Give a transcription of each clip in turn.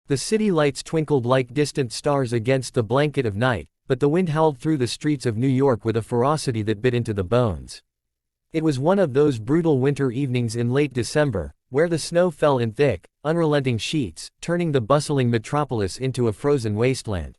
The city lights twinkled like distant stars against the blanket of night, but the wind howled through the streets of New York with a ferocity that bit into the bones. It was one of those brutal winter evenings in late December, where the snow fell in thick, unrelenting sheets, turning the bustling metropolis into a frozen wasteland.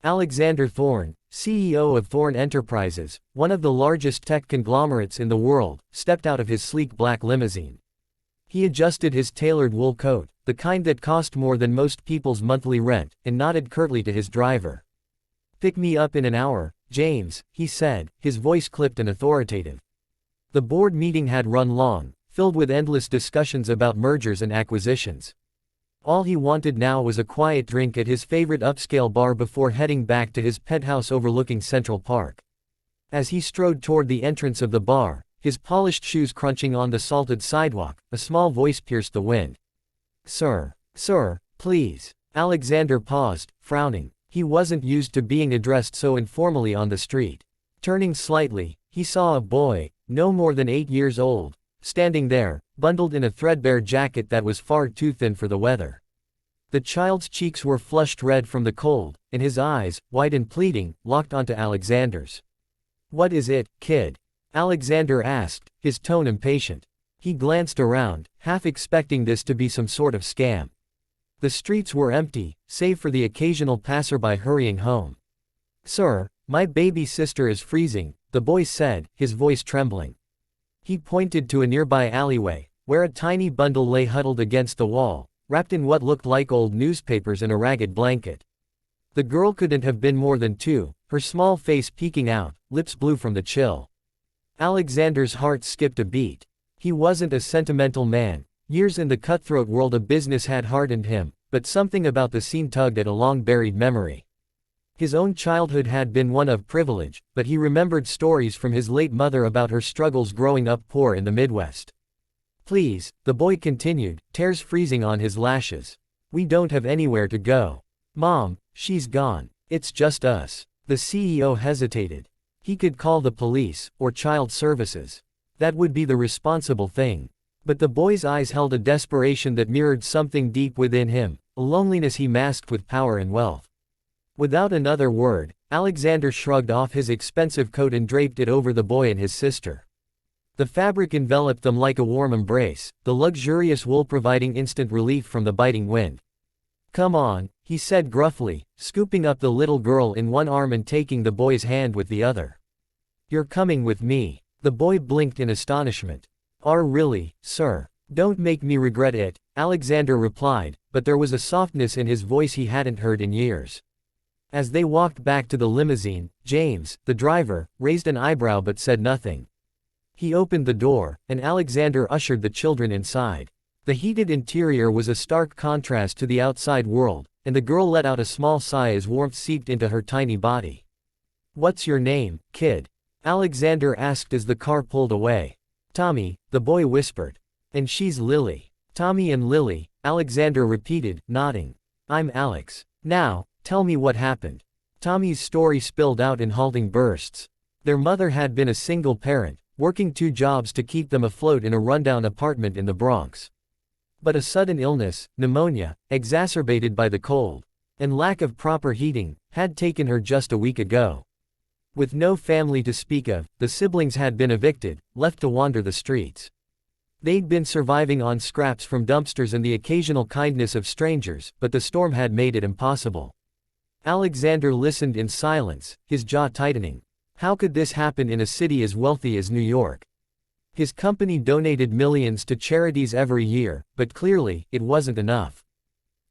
Alexander Thorne, CEO of Thorne Enterprises, one of the largest tech conglomerates in the world, stepped out of his sleek black limousine. He adjusted his tailored wool coat, the kind that cost more than most people's monthly rent, and nodded curtly to his driver. "Pick me up in an hour, James," he said, his voice clipped and authoritative. The board meeting had run long, filled with endless discussions about mergers and acquisitions. All he wanted now was a quiet drink at his favorite upscale bar before heading back to his penthouse overlooking Central Park. As he strode toward the entrance of the bar, his polished shoes crunching on the salted sidewalk, a small voice pierced the wind. "Sir, please." Alexander paused, frowning. He wasn't used to being addressed so informally on the street. Turning slightly, he saw a boy, no more than 8 years old, standing there, bundled in a threadbare jacket that was far too thin for the weather. The child's cheeks were flushed red from the cold, and his eyes, wide and pleading, locked onto Alexander's. "What is it, kid?" Alexander asked, his tone impatient. He glanced around, half expecting this to be some sort of scam. The streets were empty, save for the occasional passerby hurrying home. "Sir, my baby sister is freezing," the boy said, his voice trembling. He pointed to a nearby alleyway, where a tiny bundle lay huddled against the wall, wrapped in what looked like old newspapers and a ragged blanket. The girl couldn't have been more than 2, her small face peeking out, lips blue from the chill. Alexander's heart skipped a beat. He wasn't a sentimental man. Years in the cutthroat world of business had hardened him, but something about the scene tugged at a long-buried memory. His own childhood had been one of privilege, but he remembered stories from his late mother about her struggles growing up poor in the Midwest. "Please," the boy continued, tears freezing on his lashes. "We don't have anywhere to go. Mom, she's gone. It's just us." The CEO hesitated. He could call the police, or child services. That would be the responsible thing. But the boy's eyes held a desperation that mirrored something deep within him, a loneliness he masked with power and wealth. Without another word, Alexander shrugged off his expensive coat and draped it over the boy and his sister. The fabric enveloped them like a warm embrace, the luxurious wool providing instant relief from the biting wind. "Come on," he said gruffly, scooping up the little girl in one arm and taking the boy's hand with the other. "You're coming with me." The boy blinked in astonishment. Really, sir?" "Don't make me regret it," Alexander replied, but there was a softness in his voice he hadn't heard in years. As they walked back to the limousine, James, the driver, raised an eyebrow but said nothing. He opened the door, and Alexander ushered the children inside. The heated interior was a stark contrast to the outside world, and the girl let out a small sigh as warmth seeped into her tiny body. "What's your name, kid?" Alexander asked as the car pulled away. "Tommy," the boy whispered. "And she's Lily." "Tommy and Lily," Alexander repeated, nodding. "I'm Alex. Now, tell me what happened." Tommy's story spilled out in halting bursts. Their mother had been a single parent, working 2 jobs to keep them afloat in a rundown apartment in the Bronx. But a sudden illness, pneumonia, exacerbated by the cold, and lack of proper heating, had taken her just a week ago. With no family to speak of, the siblings had been evicted, left to wander the streets. They'd been surviving on scraps from dumpsters and the occasional kindness of strangers, but the storm had made it impossible. Alexander listened in silence, his jaw tightening. How could this happen in a city as wealthy as New York? His company donated millions to charities every year, but clearly, it wasn't enough.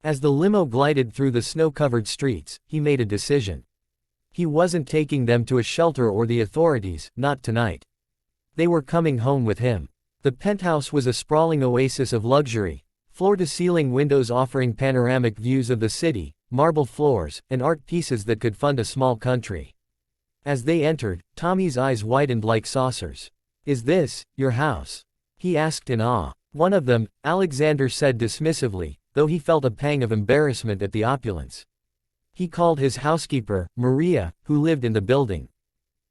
As the limo glided through the snow-covered streets, he made a decision. He wasn't taking them to a shelter or the authorities, not tonight. They were coming home with him. The penthouse was a sprawling oasis of luxury, floor-to-ceiling windows offering panoramic views of the city, marble floors, and art pieces that could fund a small country. As they entered, Tommy's eyes widened like saucers. "Is this your house?" he asked in awe. "One of them," Alexander said dismissively, though he felt a pang of embarrassment at the opulence. He called his housekeeper, Maria, who lived in the building.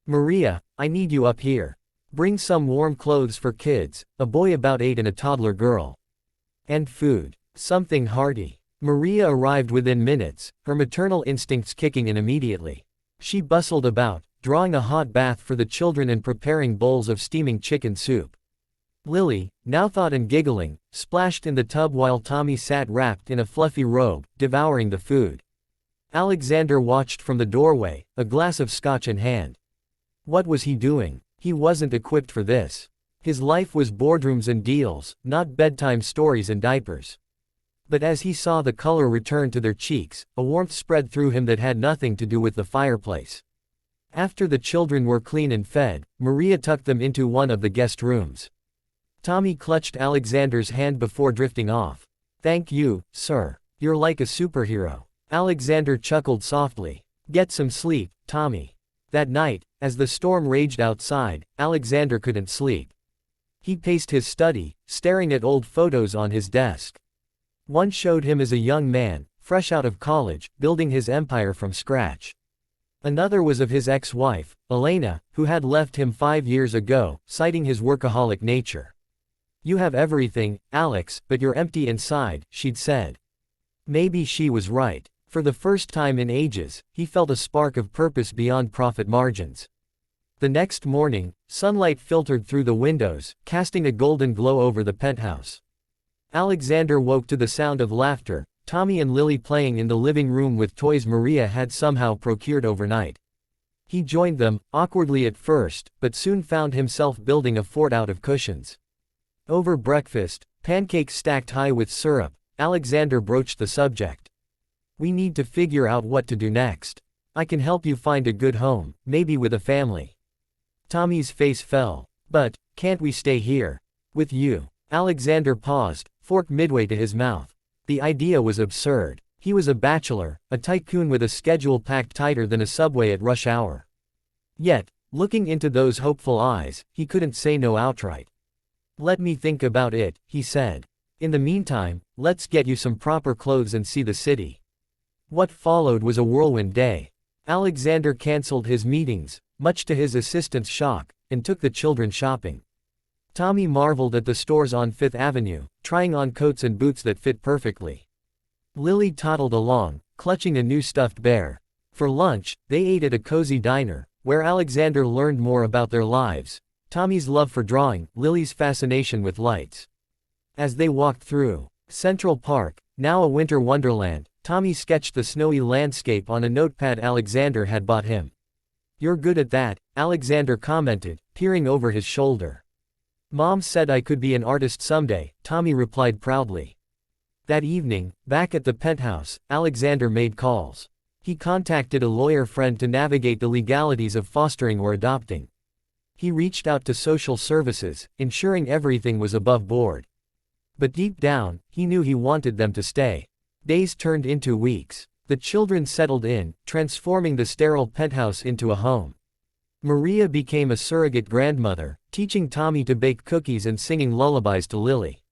"Maria, I need you up here. Bring some warm clothes for kids, a boy about 8 and a toddler girl. And food. Something hearty." Maria arrived within minutes, her maternal instincts kicking in immediately. She bustled about, drawing a hot bath for the children and preparing bowls of steaming chicken soup. Lily, now thawed and giggling, splashed in the tub while Tommy sat wrapped in a fluffy robe, devouring the food. Alexander watched from the doorway, a glass of scotch in hand. What was he doing? He wasn't equipped for this. His life was boardrooms and deals, not bedtime stories and diapers. But as he saw the color return to their cheeks, a warmth spread through him that had nothing to do with the fireplace. After the children were clean and fed, Maria tucked them into one of the guest rooms. Tommy clutched Alexander's hand before drifting off. "Thank you, sir. You're like a superhero." Alexander chuckled softly. "Get some sleep, Tommy." That night, as the storm raged outside, Alexander couldn't sleep. He paced his study, staring at old photos on his desk. One showed him as a young man, fresh out of college, building his empire from scratch. Another was of his ex-wife, Elena, who had left him 5 years ago, citing his workaholic nature. "You have everything, Alex, but you're empty inside," she'd said. Maybe she was right. For the first time in ages, he felt a spark of purpose beyond profit margins. The next morning, sunlight filtered through the windows, casting a golden glow over the penthouse. Alexander woke to the sound of laughter, Tommy and Lily playing in the living room with toys Maria had somehow procured overnight. He joined them, awkwardly at first, but soon found himself building a fort out of cushions. Over breakfast, pancakes stacked high with syrup, Alexander broached the subject. "We need to figure out what to do next. I can help you find a good home, maybe with a family." Tommy's face fell. "But, can't we stay here? With you?" Alexander paused, fork midway to his mouth. The idea was absurd. He was a bachelor, a tycoon with a schedule packed tighter than a subway at rush hour. Yet, looking into those hopeful eyes, he couldn't say no outright. "Let me think about it," he said. "In the meantime, let's get you some proper clothes and see the city." What followed was a whirlwind day. Alexander cancelled his meetings, much to his assistant's shock, and took the children shopping. Tommy marveled at the stores on Fifth Avenue, trying on coats and boots that fit perfectly. Lily toddled along, clutching a new stuffed bear. For lunch, they ate at a cozy diner, where Alexander learned more about their lives, Tommy's love for drawing, Lily's fascination with lights. As they walked through Central Park, now a winter wonderland, Tommy sketched the snowy landscape on a notepad Alexander had bought him. "You're good at that," Alexander commented, peering over his shoulder. "Mom said I could be an artist someday," Tommy replied proudly. That evening, back at the penthouse, Alexander made calls. He contacted a lawyer friend to navigate the legalities of fostering or adopting. He reached out to social services, ensuring everything was above board. But deep down, he knew he wanted them to stay. Days turned into weeks. The children settled in, transforming the sterile penthouse into a home. Maria became a surrogate grandmother, teaching Tommy to bake cookies and singing lullabies to Lily.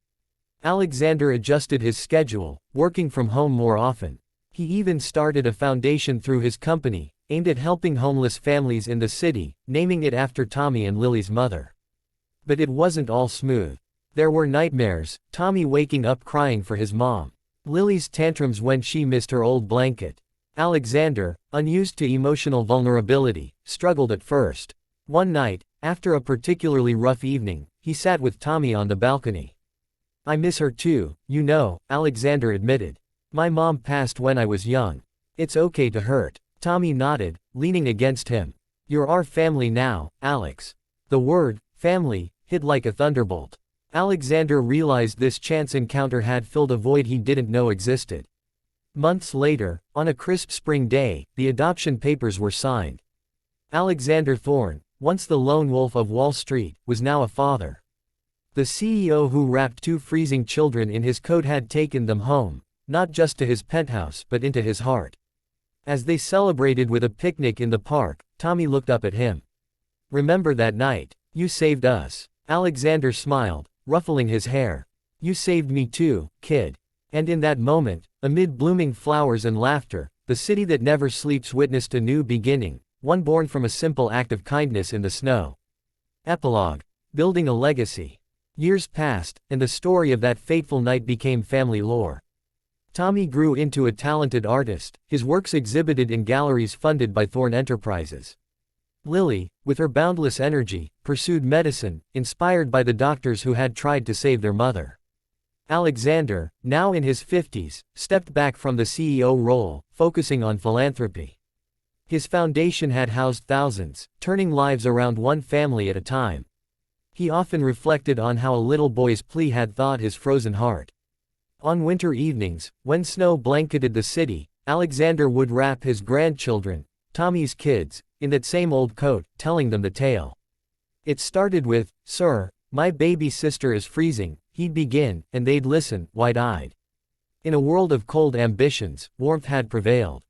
Alexander adjusted his schedule, working from home more often. He even started a foundation through his company, aimed at helping homeless families in the city, naming it after Tommy and Lily's mother. But it wasn't all smooth. There were nightmares, Tommy waking up crying for his mom. Lily's tantrums when she missed her old blanket. Alexander, unused to emotional vulnerability, struggled at first. One night, after a particularly rough evening, he sat with Tommy on the balcony. "I miss her too, you know," Alexander admitted. "My mom passed when I was young. It's okay to hurt." Tommy nodded, leaning against him. "You're our family now, Alex." The word, family, hit like a thunderbolt. Alexander realized this chance encounter had filled a void he didn't know existed. Months later, on a crisp spring day, the adoption papers were signed. Alexander Thorne, once the lone wolf of Wall Street, was now a father. The CEO who wrapped 2 freezing children in his coat had taken them home, not just to his penthouse but into his heart. As they celebrated with a picnic in the park, Tommy looked up at him. "Remember that night? You saved us." Alexander smiled, ruffling his hair. "You saved me too, kid." And in that moment, amid blooming flowers and laughter, the city that never sleeps witnessed a new beginning, one born from a simple act of kindness in the snow. Epilogue. Building a legacy. Years passed, and the story of that fateful night became family lore. Tommy grew into a talented artist, his works exhibited in galleries funded by Thorne Enterprises. Lily, with her boundless energy, pursued medicine, inspired by the doctors who had tried to save their mother. Alexander, now in his 50s, stepped back from the CEO role, focusing on philanthropy. His foundation had housed thousands, turning lives around one family at a time. He often reflected on how a little boy's plea had thawed his frozen heart. On winter evenings, when snow blanketed the city, Alexander would wrap his grandchildren, Tommy's kids, in that same old coat, telling them the tale. It started with, "Sir, my baby sister is freezing," he'd begin, and they'd listen, wide-eyed. In a world of cold ambitions, warmth had prevailed.